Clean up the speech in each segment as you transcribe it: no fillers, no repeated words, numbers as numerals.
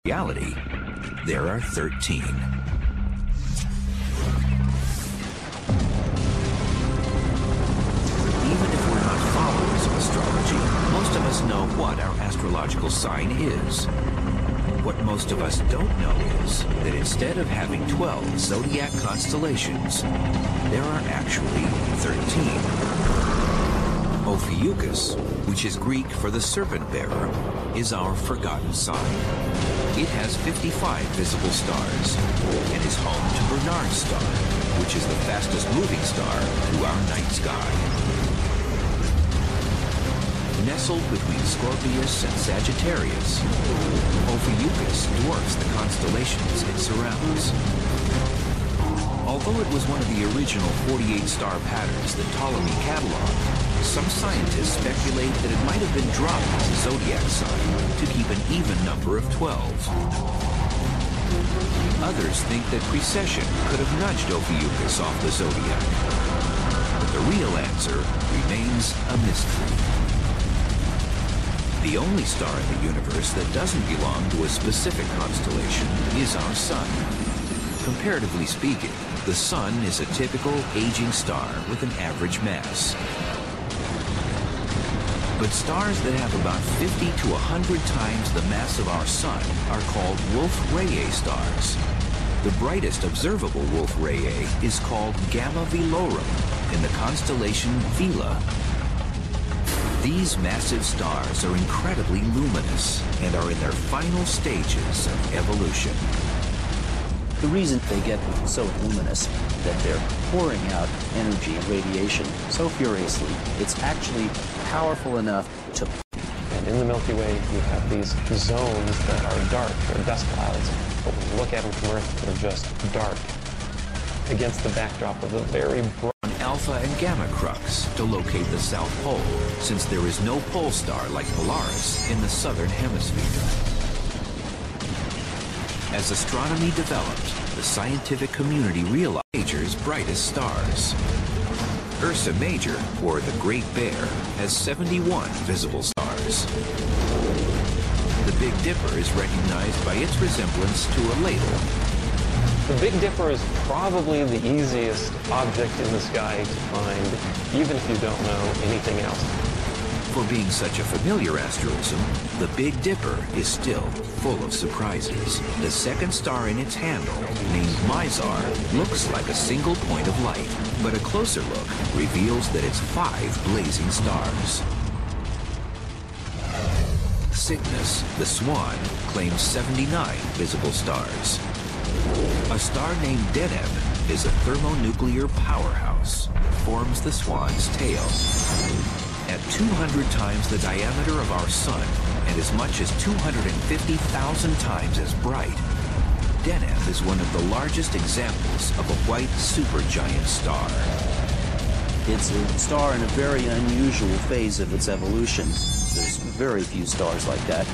reality, there are 13. Most of us know what our astrological sign is. What most of us don't know is that instead of having 12 zodiac constellations, there are actually 13. Ophiuchus, which is Greek for the serpent bearer, is our forgotten sign. It has 55 visible stars and is home to Bernard's star, which is the fastest moving star through our night sky. Nestled between Scorpius and Sagittarius, Ophiuchus dwarfs the constellations it surrounds. Although it was one of the original 48-star patterns that Ptolemy cataloged, some scientists speculate that it might have been dropped as a zodiac sign to keep an even number of 12. Others think that precession could have nudged Ophiuchus off the zodiac. But the real answer remains a mystery. The only star in the universe that doesn't belong to a specific constellation is our Sun. Comparatively speaking, the Sun is a typical aging star with an average mass. But stars that have about 50 to 100 times the mass of our Sun are called Wolf-Rayet stars. The brightest observable Wolf-Rayet is called Gamma Velorum in the constellation Vela. These massive stars are incredibly luminous and are in their final stages of evolution. The reason they get so luminous, that they're pouring out energy and radiation so furiously, it's actually powerful enough to... And in the Milky Way, you have these zones that are dark, they're dust clouds, but when you look at them from Earth, they're just dark against the backdrop of a very bright Alpha and Gamma crux to locate the South Pole, since there is no pole star like Polaris in the southern hemisphere. As astronomy developed, the scientific community realized Major's brightest stars. Ursa Major, or the Great Bear, has 71 visible stars. The Big Dipper is recognized by its resemblance to a ladle. The Big Dipper is probably the easiest object in the sky to find, even if you don't know anything else. For being such a familiar asterism, the Big Dipper is still full of surprises. The second star in its handle, named Mizar, looks like a single point of light, but a closer look reveals that it's 5 blazing stars. Cygnus, the Swan, claims 79 visible stars. A star named Deneb is a thermonuclear powerhouse that forms the Swan's tail. At 200 times the diameter of our Sun and as much as 250,000 times as bright, Deneb is one of the largest examples of a white supergiant star. It's a star in a very unusual phase of its evolution. There's very few stars like that,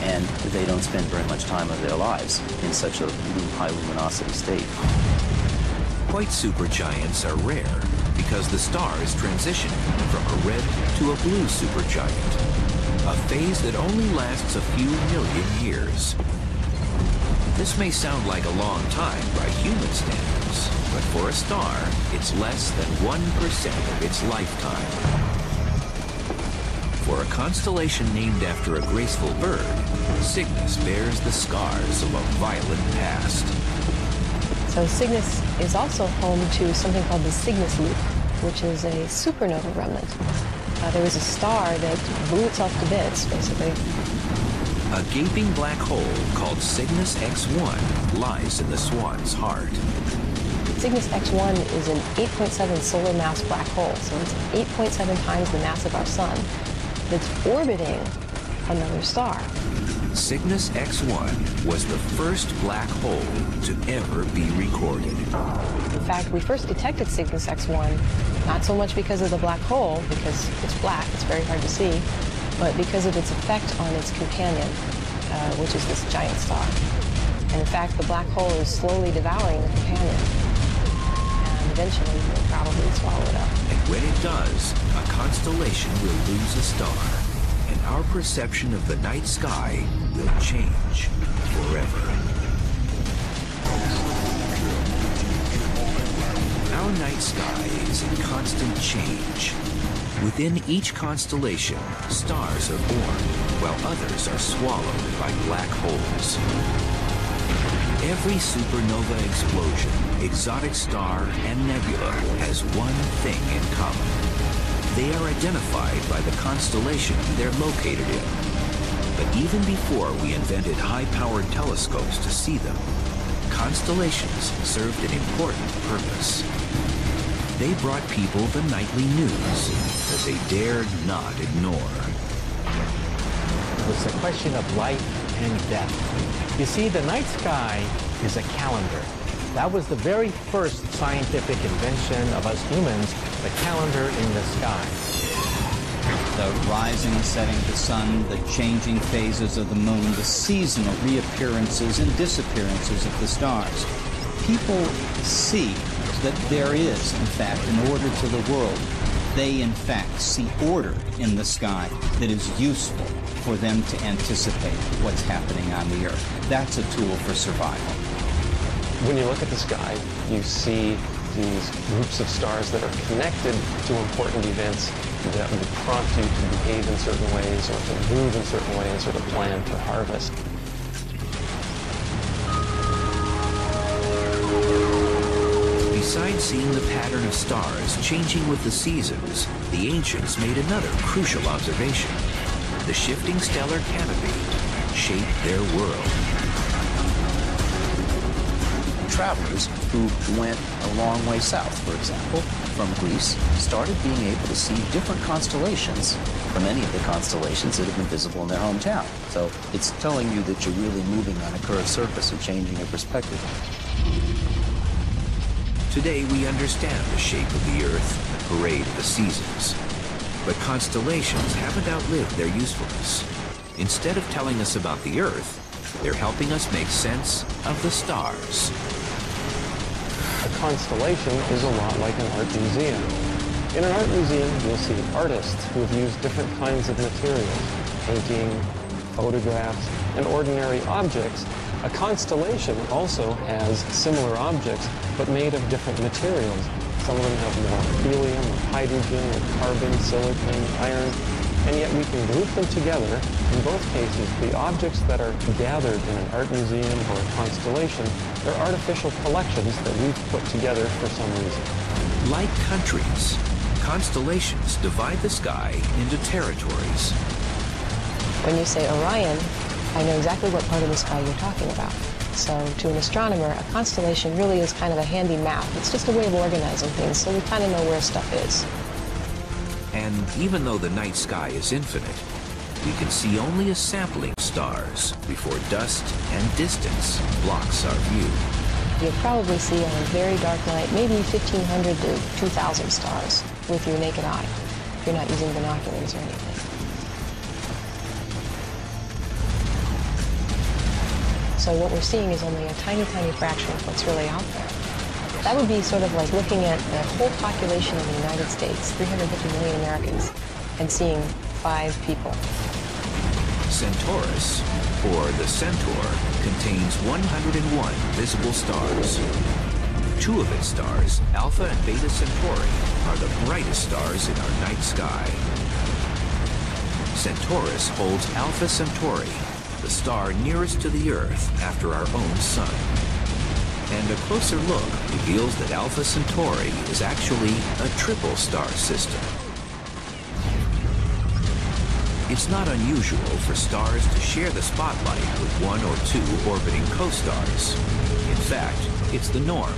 and they don't spend very much time of their lives in such a high luminosity state. White supergiants are rare because the star is transitioning from a red to a blue supergiant, a phase that only lasts a few million years. This may sound like a long time by human standards, but for a star, it's less than 1% of its lifetime. For a constellation named after a graceful bird, Cygnus bears the scars of a violent past. So Cygnus is also home to something called the Cygnus Loop, which is a supernova remnant. There was a star that blew itself to bits, basically. A gaping black hole called Cygnus X1 lies in the Swan's heart. Cygnus X1 is an 8.7 solar mass black hole, so it's 8.7 times the mass of our Sun, that's orbiting another star. Cygnus X1 was the first black hole to ever be recorded. In fact, we first detected Cygnus X1 not so much because of the black hole, because it's black, it's very hard to see, but because of its effect on its companion, which is this giant star. And in fact, the black hole is slowly devouring the companion, and eventually it will probably swallow it up. And when it does, a constellation will lose a star, and our perception of the night sky will change forever. night sky is in constant change. Within each constellation, stars are born, while others are swallowed by black holes. Every supernova explosion, exotic star, and nebula has one thing in common. They are identified by the constellation they're located in. But even before we invented high-powered telescopes to see them, constellations served an important purpose. They brought people the nightly news that they dared not ignore. It was a question of life and death. You see, the night sky is a calendar. That was the very first scientific invention of us humans, the calendar in the sky. The rising and setting of the sun, the changing phases of the moon, the seasonal reappearances and disappearances of the stars. People see that there is, in fact, an order to the world. They, in fact, see order in the sky that is useful for them to anticipate what's happening on the Earth. That's a tool for survival. When you look at the sky, you see these groups of stars that are connected to important events that would prompt you to behave in certain ways or to move in certain ways or to plan for harvest. Besides seeing the pattern of stars changing with the seasons, the ancients made another crucial observation. The shifting stellar canopy shaped their world. Travelers who went a long way south, for example, from Greece, started being able to see different constellations from any of the constellations that have been visible in their hometown. So it's telling you that you're really moving on a curved surface and changing your perspective. Today we understand the shape of the Earth and the parade of the seasons. But constellations haven't outlived their usefulness. Instead of telling us about the Earth, they're helping us make sense of the stars. A constellation is a lot like an art museum. In an art museum, you'll see artists who have used different kinds of materials, painting, photographs, and ordinary objects. A constellation also has similar objects, but made of different materials. Some of them have more helium, or hydrogen, or carbon, silicon, iron, and yet we can group them together. In both cases, the objects that are gathered in an art museum or a constellation, they're artificial collections that we've put together for some reason. Like countries, constellations divide the sky into territories. When you say Orion, I know exactly what part of the sky you're talking about. So to an astronomer, a constellation really is kind of a handy map. It's just a way of organizing things, so we kind of know where stuff is. And even though the night sky is infinite, we can see only a sampling of stars before dust and distance blocks our view. You'll probably see on a very dark night, maybe 1,500 to 2,000 stars with your naked eye, if you're not using binoculars or anything. So what we're seeing is only a tiny, tiny fraction of what's really out there. That would be sort of like looking at the whole population of the United States, 350 million Americans, and seeing 5 people. Centaurus, or the Centaur, contains 101 visible stars. 2 of its stars, Alpha and Beta Centauri, are the brightest stars in our night sky. Centaurus holds Alpha Centauri, the star nearest to the Earth after our own sun. And a closer look reveals that Alpha Centauri is actually a triple star system. It's not unusual for stars to share the spotlight with 1 or 2 orbiting co-stars. In fact, it's the norm.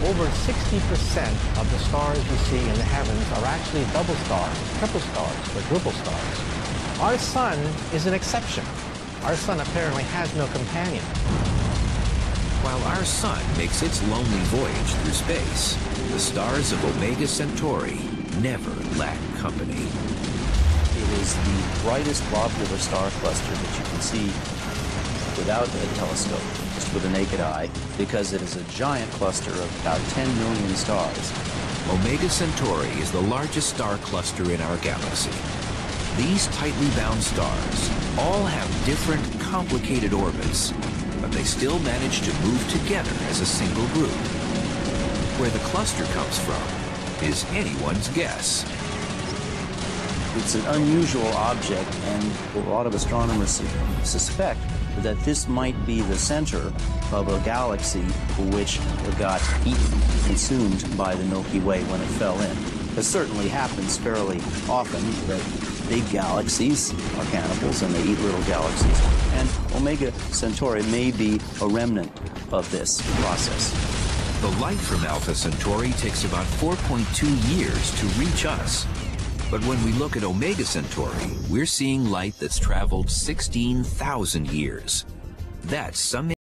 Over 60% of the stars you see in the heavens are actually double stars, triple stars, quadruple stars. Our sun is an exception. Our sun apparently has no companion. While our sun makes its lonely voyage through space, the stars of Omega Centauri never lack company. It is the brightest globular star cluster that you can see without a telescope, just with a naked eye, because it is a giant cluster of about 10 million stars. Omega Centauri is the largest star cluster in our galaxy. These tightly bound stars all have different, complicated orbits, but they still manage to move together as a single group. Where the cluster comes from is anyone's guess. It's an unusual object, and a lot of astronomers suspect that this might be the center of a galaxy which got eaten, consumed by the Milky Way when it fell in. It certainly happens fairly often that big galaxies are cannibals and they eat little galaxies. And Omega Centauri may be a remnant of this process. The light from Alpha Centauri takes about 4.2 years to reach us. But when we look at Omega Centauri, we're seeing light that's traveled 16,000 years. That's some